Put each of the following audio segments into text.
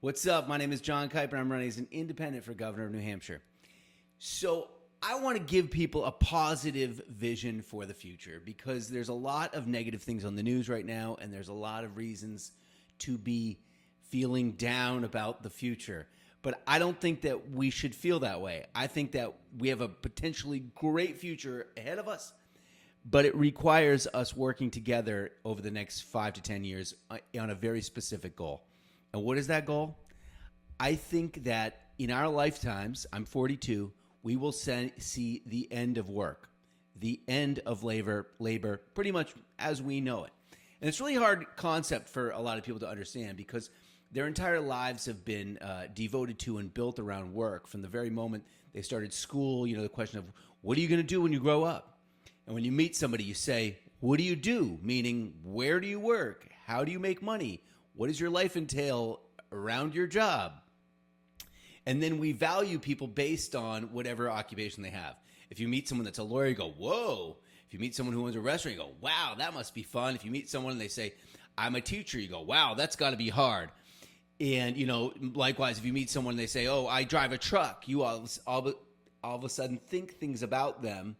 What's up? My name is Jon Kiper, and I'm running as an independent for governor of New Hampshire. So I want to give people a positive vision for the future because there's a lot of negative things on the news right now, and there's a lot of reasons to be feeling down about the future. But I don't think that we should feel that way. I think that we have a potentially great future ahead of us, but it requires us working together over the next 5 to 10 years on a very specific goal. And what is that goal? I think that in our lifetimes, I'm 42, we will see the end of work, the end of labor pretty much as we know it. And it's a really hard concept for a lot of people to understand because their entire lives have been devoted to and built around work from the very moment they started school. You know, the question of what are you going to do when you grow up? And when you meet somebody, you say, what do you do? Meaning, where do you work? How do you make money? What does your life entail around your job? And then we value people based on whatever occupation they have. If you meet someone that's a lawyer, you go, whoa. If you meet someone who owns a restaurant, you go, wow, that must be fun. If you meet someone and they say, I'm a teacher, you go, wow, that's got to be hard. And, you know, likewise, if you meet someone and they say, oh, I drive a truck, you all of a sudden think things about them,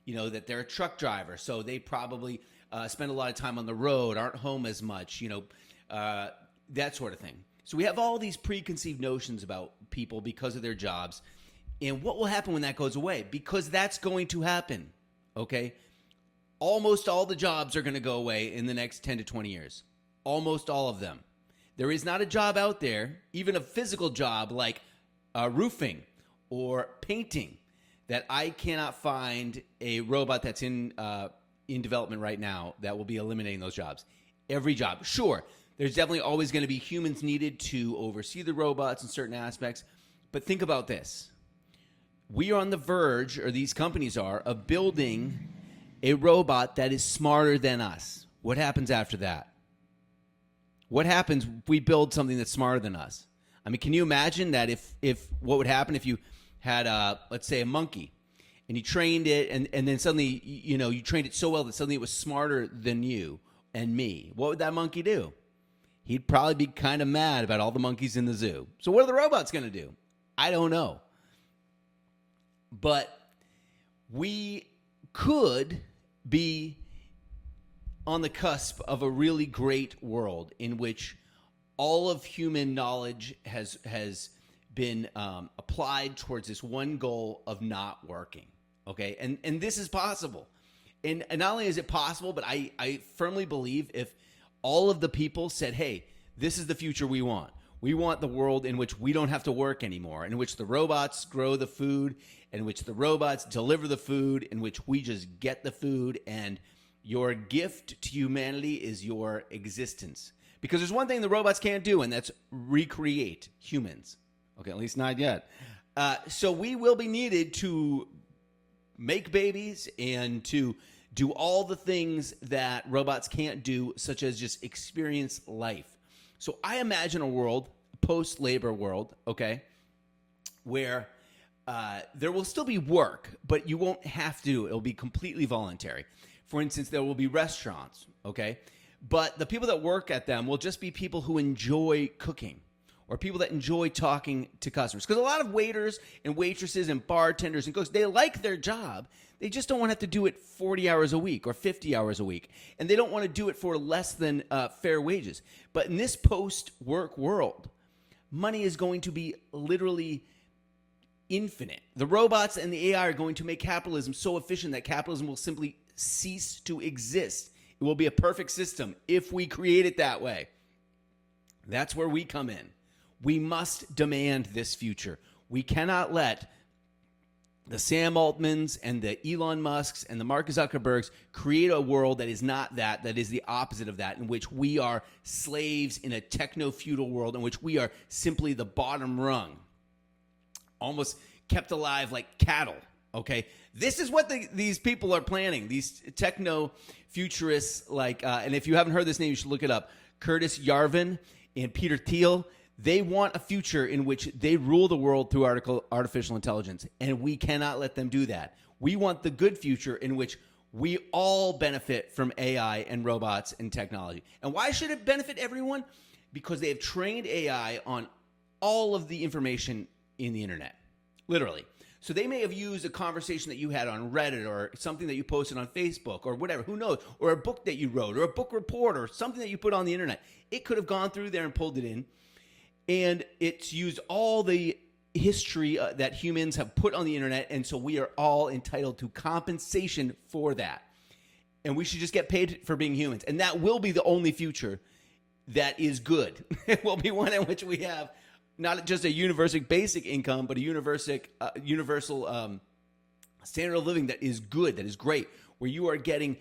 you know, that they're a truck driver. So they probably spend a lot of time on the road, aren't home as much, you know, that sort of thing. So we have all these preconceived notions about people because of their jobs. And what will happen when that goes away? Because that's going to happen, okay? Almost all the jobs are going to go away in the next 10 to 20 years. Almost all of them. There is not a job out there, even a physical job like roofing or painting, that I cannot find a robot that's in development right now that will be eliminating those jobs. Every job, sure. There's definitely always going to be humans needed to oversee the robots in certain aspects. But think about this. We are on the verge, or these companies are, of building a robot that is smarter than us. What happens after that? What happens if we build something that's smarter than us? I mean, can you imagine that if what would happen if you had, let's say, a monkey, and you trained it, and then suddenly, you know, you trained it so well that suddenly it was smarter than you and me? What would that monkey do? He'd probably be kind of mad about all the monkeys in the zoo. So what are the robots going to do? I don't know. But we could be on the cusp of a really great world in which all of human knowledge has been applied towards this one goal of not working. Okay, and this is possible. And not only is it possible, but I firmly believe if all of the people said, hey, this is the future we want. We want the world in which we don't have to work anymore, in which the robots grow the food, in which the robots deliver the food, in which we just get the food, and your gift to humanity is your existence. Because there's one thing the robots can't do, and that's recreate humans. Okay, at least not yet. So we will be needed to make babies and to do all the things that robots can't do, such as just experience life. So I imagine a world, post-labor world, okay, where there will still be work, but you won't have to do it. It'll be completely voluntary. For instance, there will be restaurants, okay, but the people that work at them will just be people who enjoy cooking or people that enjoy talking to customers. Because a lot of waiters and waitresses and bartenders and cooks, they like their job. They just don't want to have to do it 40 hours a week or 50 hours a week. And they don't want to do it for less than fair wages. But in this post-work world, money is going to be literally infinite. The robots and the AI are going to make capitalism so efficient that capitalism will simply cease to exist. It will be a perfect system if we create it that way. That's where we come in. We must demand this future. We cannot let the Sam Altmans and the Elon Musks and the Mark Zuckerbergs create a world that is not that is the opposite of that, in which we are slaves in a techno-feudal world, in which we are simply the bottom rung, almost kept alive like cattle, okay? This is what these people are planning, these techno-futurists, like, and if you haven't heard this name, you should look it up, Curtis Yarvin and Peter Thiel. They want a future in which they rule the world through artificial intelligence, and we cannot let them do that. We want the good future in which we all benefit from AI and robots and technology. And why should it benefit everyone? Because they have trained AI on all of the information in the internet, literally. So they may have used a conversation that you had on Reddit or something that you posted on Facebook or whatever, who knows, or a book that you wrote or a book report or something that you put on the internet. It could have gone through there and pulled it in, and it's used all the history that humans have put on the internet, and so we are all entitled to compensation for that. And we should just get paid for being humans. And that will be the only future that is good. It will be one in which we have not just a universal basic income, but a universal standard of living that is good, that is great, where you are getting,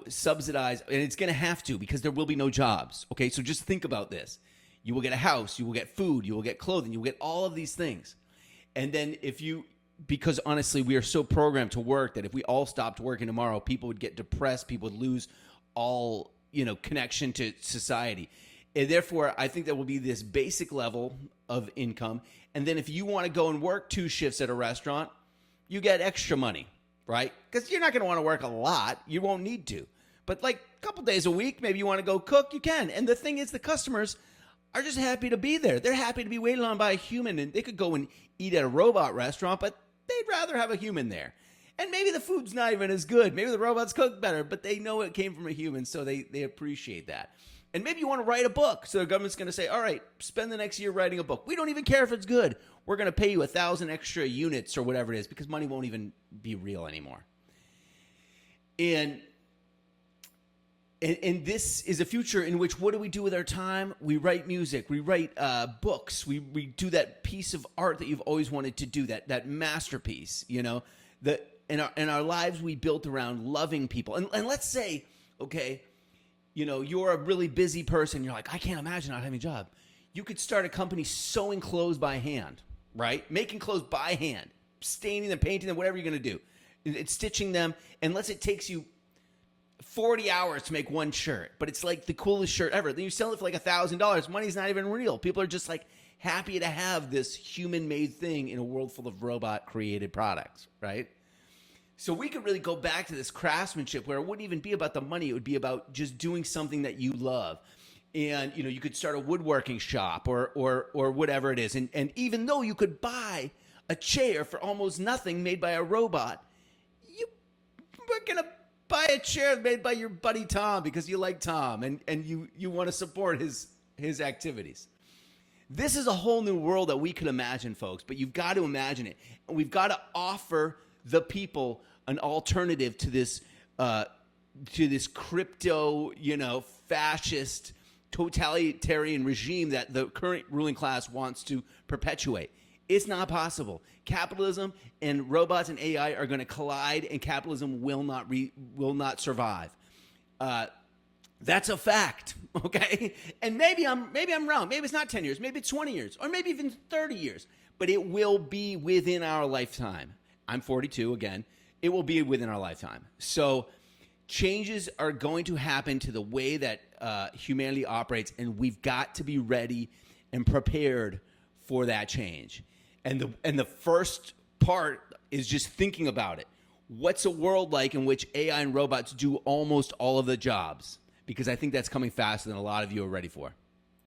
subsidized, and it's going to have to because there will be no jobs. Okay, so just think about this. You will get a house, you will get food, you will get clothing, you will get all of these things. And then because honestly, we are so programmed to work that if we all stopped working tomorrow, people would get depressed, people would lose all, connection to society. And therefore, I think there will be this basic level of income. And then if you want to go and work 2 shifts at a restaurant, you get extra money, right? Because you're not going to want to work a lot. You won't need to. But like a couple days a week, maybe you want to go cook, you can. And the thing is, the customers are just happy to be there. They're happy to be waited on by a human. And they could go and eat at a robot restaurant, but they'd rather have a human there. And maybe the food's not even as good. Maybe the robots cook better, but they know it came from a human, so they appreciate that. And maybe you want to write a book. So the government's going to say, all right, spend the next year writing a book. We don't even care if it's good. We're going to pay you 1,000 extra units or whatever it is because money won't even be real anymore. And this is a future in which what do we do with our time? We write music. We write books. We do that piece of art that you've always wanted to do, that masterpiece, In our lives we built around loving people. And let's say, okay, you're a really busy person. You're like, I can't imagine not having a job. You could start a company sewing clothes by hand, right? Making clothes by hand, staining them, painting them, whatever you're going to do. It's stitching them. And let's say it takes you 40 hours to make one shirt, but it's like the coolest shirt ever. Then you sell it for like $1,000. Money's not even real. People are just like happy to have this human-made thing in a world full of robot-created products, right? So we could really go back to this craftsmanship where it wouldn't even be about the money. It would be about just doing something that you love. And, you could start a woodworking shop or whatever it is. And even though you could buy a chair for almost nothing made by a robot, you were going to buy a chair made by your buddy Tom because you like Tom and you want to support his activities. This is a whole new world that we could imagine, folks, but you've got to imagine it. And we've got to offer the people an alternative to this crypto, fascist, totalitarian regime that the current ruling class wants to perpetuate. It's not possible. Capitalism and robots and AI are going to collide, and capitalism will not survive. That's a fact, okay? And maybe I'm wrong. Maybe it's not 10 years. Maybe it's 20 years, or maybe even 30 years. But it will be within our lifetime. I'm 42 again. It will be within our lifetime. So changes are going to happen to the way that humanity operates, and we've got to be ready and prepared for that change. And the first part is just thinking about it. What's a world like in which AI and robots do almost all of the jobs? Because I think that's coming faster than a lot of you are ready for.